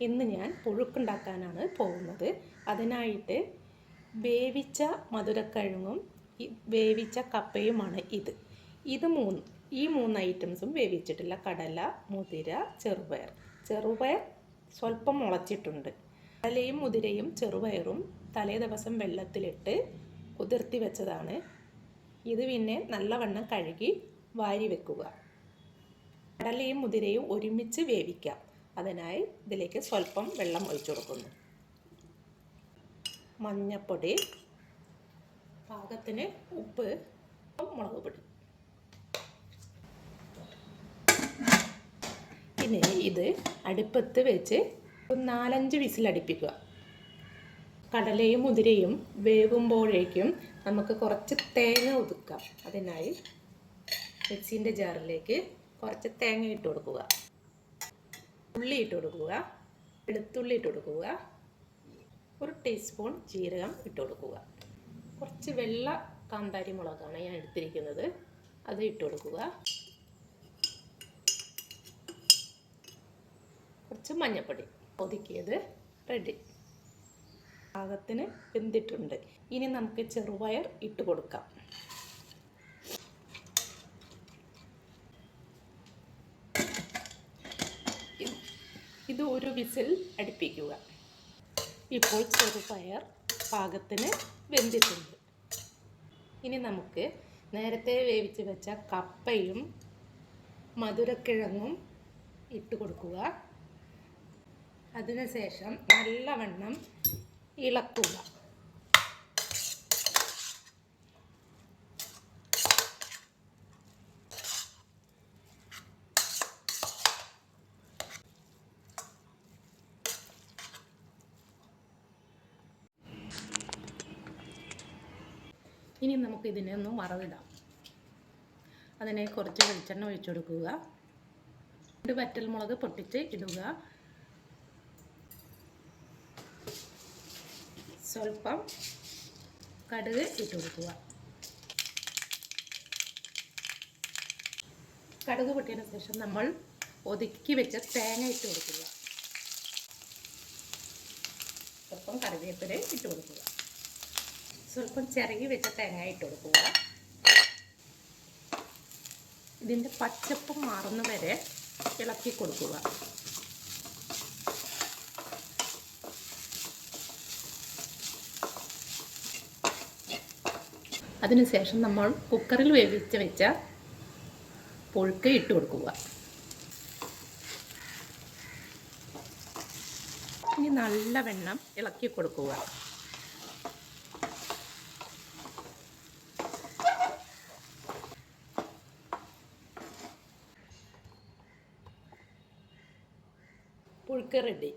ഇന്ന് ഞാൻ പുഴുക്കുണ്ടാക്കാനാണ് പോകുന്നത്. അതിനായിട്ട് വേവിച്ച മധുരക്കിഴങ്ങും വേവിച്ച കപ്പയുമാണ് ഇത്. ഈ മൂന്ന് ഐറ്റംസും വേവിച്ചിട്ടില്ല. കടല, മുതിര, ചെറുപയർ സ്വല്പം മുളച്ചിട്ടുണ്ട്. കടലയും മുതിരയും ചെറുപയറും തലേ ദിവസം വെള്ളത്തിലിട്ട് കുതിർത്തി വെച്ചതാണ്. ഇത് പിന്നെ നല്ലവണ്ണം കഴുകി വാരി വെക്കുക. കടലയും മുതിരയും ഒരുമിച്ച് വേവിക്കാം. അതിനായി ഇതിലേക്ക് സ്വല്പം വെള്ളം ഒഴിച്ചു കൊടുക്കുന്നു. മഞ്ഞൾപ്പൊടി, പാകത്തിന് ഉപ്പ്, മുളക് പൊടി. ഇനി ഇത് അടുപ്പത്ത് വെച്ച് 4-5 വിസിലടിപ്പിക്കുക. കടലയും മുതിരയും വേവുമ്പോഴേക്കും നമുക്ക് കുറച്ച് തേങ്ങ ഒതുക്കാം. അതിനായി മിക്സിൻ്റെ ജാറിലേക്ക് കുറച്ച് തേങ്ങ ഇട്ട് കൊടുക്കുക. ഉള്ളി ഇട്ട് കൊടുക്കുക. വെളുത്തുള്ളി ഇട്ട് കൊടുക്കുക. 1 ടീസ്പൂൺ ജീരകം ഇട്ട് കൊടുക്കുക. കുറച്ച് വെള്ള കാന്താരി മുളകാണ് ഞാൻ എടുത്തിരിക്കുന്നത്, അത് ഇട്ട് കൊടുക്കുക. കുറച്ച് മഞ്ഞൾപ്പൊടി. ഒതുക്കിയത് റെഡി. പാകത്തിന് വെന്തിട്ടുണ്ട്. ഇനി നമുക്ക് ചെറുപയർ ഇട്ട് കൊടുക്കാം. ഇത് 1 വിസിൽ അടുപ്പിക്കുക. ഇപ്പോൾ ചെറുപയർ പാകത്തിന് വെന്തിട്ടുണ്ട്. ഇനി നമുക്ക് നേരത്തെ വേവിച്ച് വെച്ച കപ്പയും മധുരക്കിഴങ്ങും ഇട്ട് കൊടുക്കുക. അതിനുശേഷം നല്ലവണ്ണം ഇളക്കുക. ഇനി നമുക്ക് ഇതിനെ ഒന്ന് വറവിടാം. അതിനെ കുറച്ച് വെളിച്ചെണ്ണ ഒഴിച്ചു കൊടുക്കുക. 2 വറ്റൽമുളക് പൊട്ടിച്ച് ഇടുക. സ്വല്പം കടുക് ഇട്ട് കൊടുക്കുക. കടുക് പൊട്ടിയതിന് ശേഷം നമ്മൾ ഒതുക്കി വെച്ച തേങ്ങ ഇട്ട് കൊടുക്കുക. സ്വല്പം കറിവേപ്പില ഇട്ട് കൊടുക്കുക. സ്വല്പം ചിരകി വെച്ച തേങ്ങ ഇട്ട് കൊടുക്കുക. ഇതിൻ്റെ പച്ചപ്പ് മാറുന്ന വരെ ഇളക്കി കൊടുക്കുക. അതിനുശേഷം നമ്മൾ കുക്കറിൽ വേവിച്ച് വെച്ച പുഴുക്ക് ഇട്ട് കൊടുക്കുക. ഇനി നല്ലവണ്ണം ഇളക്കി കൊടുക്കുക. പുഴുക്ക് റെഡി.